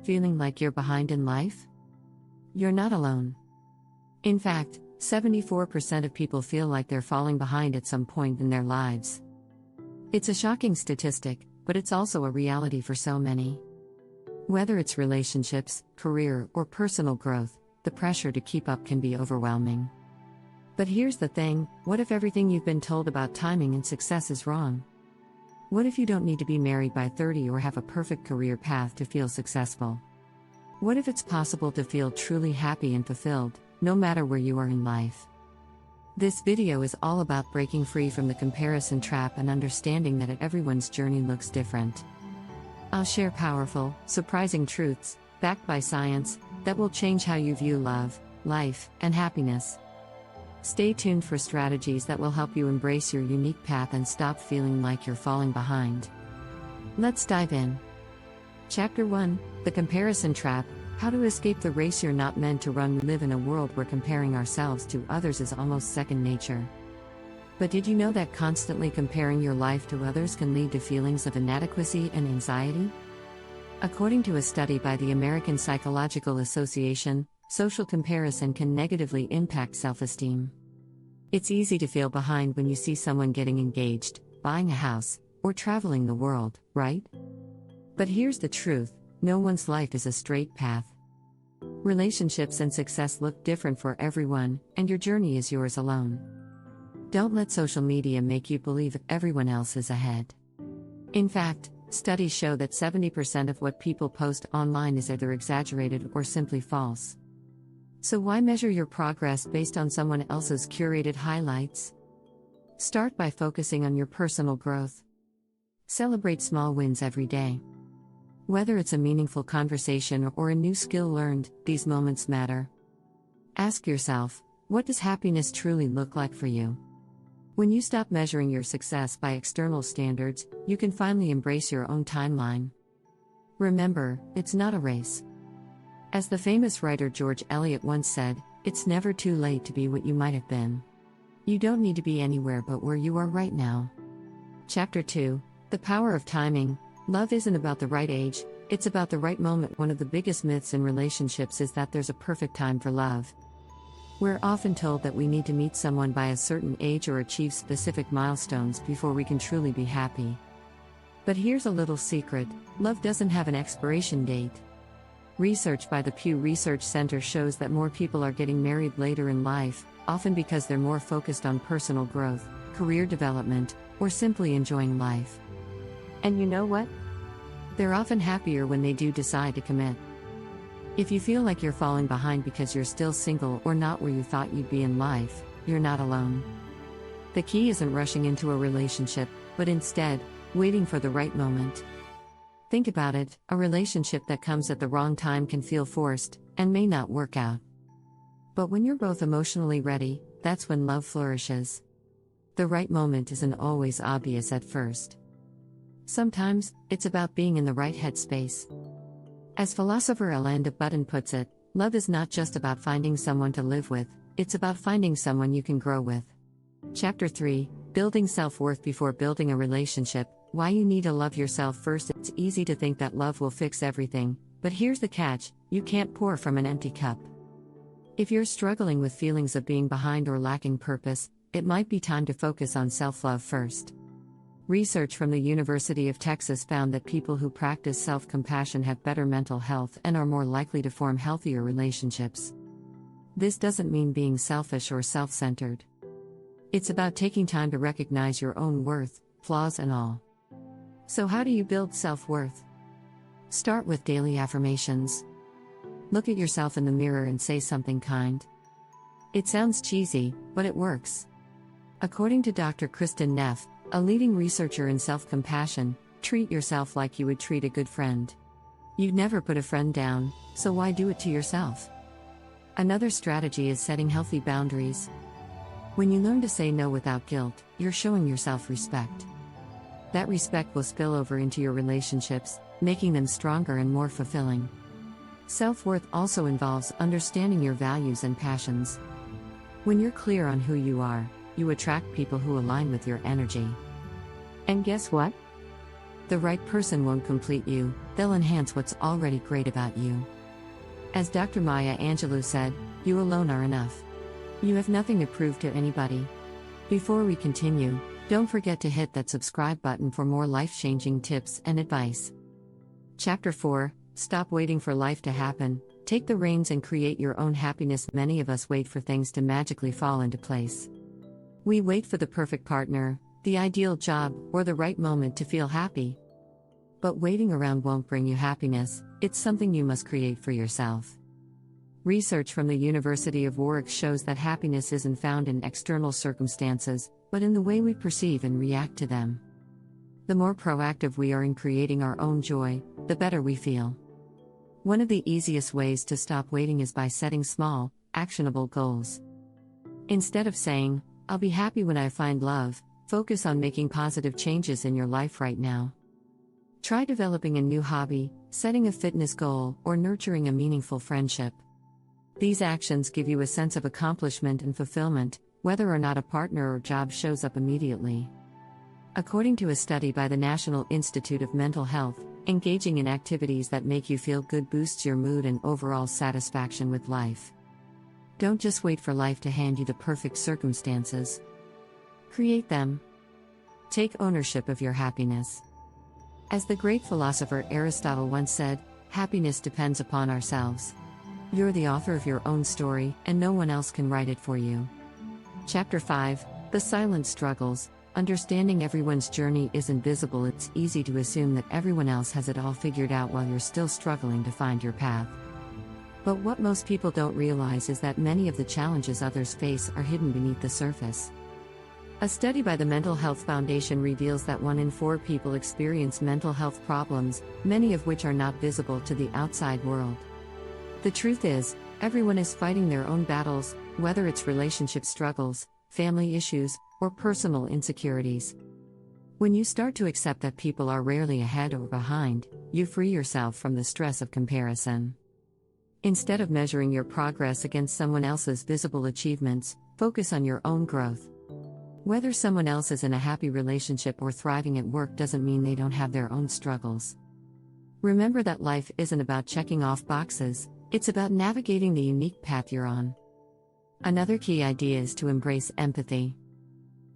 Feeling like you're behind in life? You're not alone. In fact, 74% of people feel like they're falling behind at some point in their lives. It's a shocking statistic, but it's also a reality for so many. Whether it's relationships, career, or personal growth, the pressure to keep up can be overwhelming. But here's the thing: what if everything you've been told about timing and success is wrong? What if you don't need to be married by 30 or have a perfect career path to feel successful? What if it's possible to feel truly happy and fulfilled, no matter where you are in life? This video is all about breaking free from the comparison trap and understanding that everyone's journey looks different. I'll share powerful, surprising truths, backed by science, that will change how you view love, life, and happiness. Stay tuned for strategies that will help you embrace your unique path and stop feeling like you're falling behind. Let's dive in. Chapter 1: The Comparison Trap: How to Escape the Race You're Not Meant to Run. We live in a world where comparing ourselves to others is almost second nature. But did you know that constantly comparing your life to others can lead to feelings of inadequacy and anxiety? According to a study by the American Psychological Association, social comparison can negatively impact self-esteem. It's easy to feel behind when you see someone getting engaged, buying a house, or traveling the world, right? But here's the truth: no one's life is a straight path. Relationships and success look different for everyone, and your journey is yours alone. Don't let social media make you believe everyone else is ahead. In fact, studies show that 70% of what people post online is either exaggerated or simply false. So why measure your progress based on someone else's curated highlights? Start by focusing on your personal growth. Celebrate small wins every day. Whether it's a meaningful conversation or a new skill learned, these moments matter. Ask yourself, what does happiness truly look like for you? When you stop measuring your success by external standards, you can finally embrace your own timeline. Remember, it's not a race. As the famous writer George Eliot once said, it's never too late to be what you might have been. You don't need to be anywhere but where you are right now. Chapter 2: The Power of Timing. Love isn't about the right age, it's about the right moment. One of the biggest myths in relationships is that there's a perfect time for love. We're often told that we need to meet someone by a certain age or achieve specific milestones before we can truly be happy. But here's a little secret: love doesn't have an expiration date. Research by the Pew Research Center shows that more people are getting married later in life, often because they're more focused on personal growth, career development, or simply enjoying life. And you know what? They're often happier when they do decide to commit. If you feel like you're falling behind because you're still single or not where you thought you'd be in life, you're not alone. The key isn't rushing into a relationship, but instead, waiting for the right moment. Think about it: a relationship that comes at the wrong time can feel forced, and may not work out. But when you're both emotionally ready, that's when love flourishes. The right moment isn't always obvious at first. Sometimes, it's about being in the right headspace. As philosopher Elanda Button puts it, love is not just about finding someone to live with, it's about finding someone you can grow with. Chapter 3: Building Self-Worth Before Building a Relationship. Why you need to love yourself first. It's easy to think that love will fix everything, but here's the catch: you can't pour from an empty cup. If you're struggling with feelings of being behind or lacking purpose, it might be time to focus on self-love first. Research from the University of Texas found that people who practice self-compassion have better mental health and are more likely to form healthier relationships. This doesn't mean being selfish or self-centered. It's about taking time to recognize your own worth, flaws and all. So how do you build self-worth? Start with daily affirmations. Look at yourself in the mirror and say something kind. It sounds cheesy, but it works. According to Dr. Kristen Neff, a leading researcher in self-compassion, treat yourself like you would treat a good friend. You'd never put a friend down, so why do it to yourself? Another strategy is setting healthy boundaries. When you learn to say no without guilt, you're showing yourself respect. That respect will spill over into your relationships, making them stronger and more fulfilling. Self-worth also involves understanding your values and passions. When you're clear on who you are, you attract people who align with your energy. And guess what? The right person won't complete you, they'll enhance what's already great about you. As Dr. Maya Angelou said, you alone are enough. You have nothing to prove to anybody. Before we continue, don't forget to hit that subscribe button for more life-changing tips and advice. Chapter 4: Stop waiting for life to happen. Take the reins and create your own happiness. Many of us wait for things to magically fall into place. We wait for the perfect partner, the ideal job, or the right moment to feel happy. But waiting around won't bring you happiness, it's something you must create for yourself. Research from the University of Warwick shows that happiness isn't found in external circumstances, but in the way we perceive and react to them. The more proactive we are in creating our own joy, the better we feel. One of the easiest ways to stop waiting is by setting small, actionable goals. Instead of saying, "I'll be happy when I find love," focus on making positive changes in your life right now. Try developing a new hobby, setting a fitness goal, or nurturing a meaningful friendship. These actions give you a sense of accomplishment and fulfillment, whether or not a partner or job shows up immediately. According to a study by the National Institute of Mental Health, engaging in activities that make you feel good boosts your mood and overall satisfaction with life. Don't just wait for life to hand you the perfect circumstances. Create them. Take ownership of your happiness. As the great philosopher Aristotle once said, happiness depends upon ourselves. You're the author of your own story, and no one else can write it for you. Chapter 5: The Silent Struggles. Understanding everyone's journey isn't visible. It's easy to assume that everyone else has it all figured out while you're still struggling to find your path. But what most people don't realize is that many of the challenges others face are hidden beneath the surface. A study by the Mental Health Foundation reveals that 1 in 4 people experience mental health problems, many of which are not visible to the outside world. The truth is, everyone is fighting their own battles, whether it's relationship struggles, family issues, or personal insecurities. When you start to accept that people are rarely ahead or behind, you free yourself from the stress of comparison. Instead of measuring your progress against someone else's visible achievements, focus on your own growth. Whether someone else is in a happy relationship or thriving at work doesn't mean they don't have their own struggles. Remember that life isn't about checking off boxes, it's about navigating the unique path you're on. Another key idea is to embrace empathy.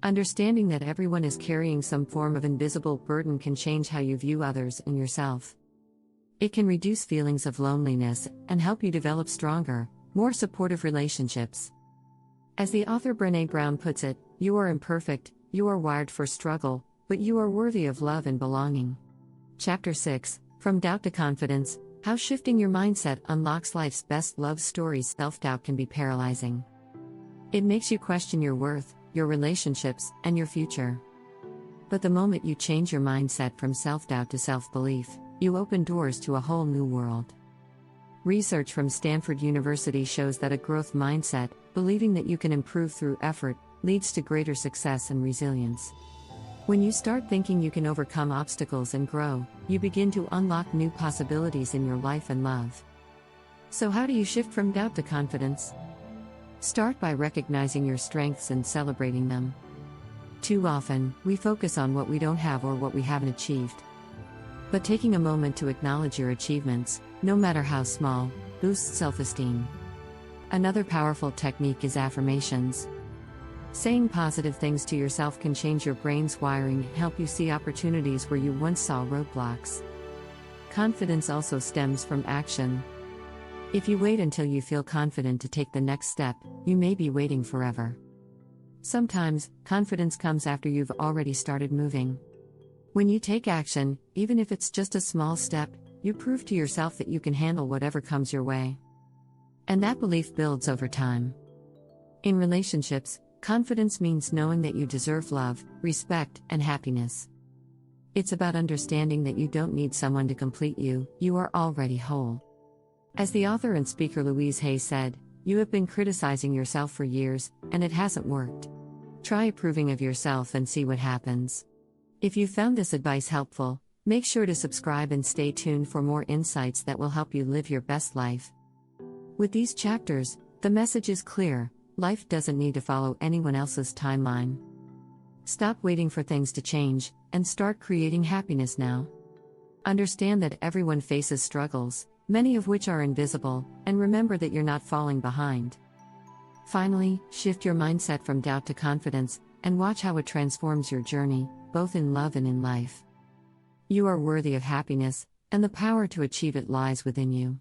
Understanding that everyone is carrying some form of invisible burden can change how you view others and yourself. It can reduce feelings of loneliness and help you develop stronger, more supportive relationships. As the author Brené Brown puts it, you are imperfect, you are wired for struggle, but you are worthy of love and belonging. Chapter 6: From Doubt to Confidence. How shifting your mindset unlocks life's best love stories. Self-doubt can be paralyzing. It makes you question your worth, your relationships, and your future. But the moment you change your mindset from self-doubt to self-belief, you open doors to a whole new world. Research from Stanford University shows that a growth mindset, believing that you can improve through effort, leads to greater success and resilience. When you start thinking you can overcome obstacles and grow, you begin to unlock new possibilities in your life and love. So how do you shift from doubt to confidence? Start by recognizing your strengths and celebrating them. Too often, we focus on what we don't have or what we haven't achieved. But taking a moment to acknowledge your achievements, no matter how small, boosts self-esteem. Another powerful technique is affirmations. Saying positive things to yourself can change your brain's wiring and help you see opportunities where you once saw roadblocks. Confidence also stems from action. If you wait until you feel confident to take the next step, you may be waiting forever. Sometimes, confidence comes after you've already started moving. When you take action, even if it's just a small step, you prove to yourself that you can handle whatever comes your way. And that belief builds over time. In relationships, confidence means knowing that you deserve love, respect, and happiness. It's about understanding that you don't need someone to complete you, you are already whole. As the author and speaker Louise Hay said, you have been criticizing yourself for years, and it hasn't worked. Try approving of yourself and see what happens. If you found this advice helpful, make sure to subscribe and stay tuned for more insights that will help you live your best life. With these chapters, the message is clear: life doesn't need to follow anyone else's timeline. Stop waiting for things to change, and start creating happiness now. Understand that everyone faces struggles, many of which are invisible, and remember that you're not falling behind. Finally, shift your mindset from doubt to confidence, and watch how it transforms your journey, both in love and in life. You are worthy of happiness, and the power to achieve it lies within you.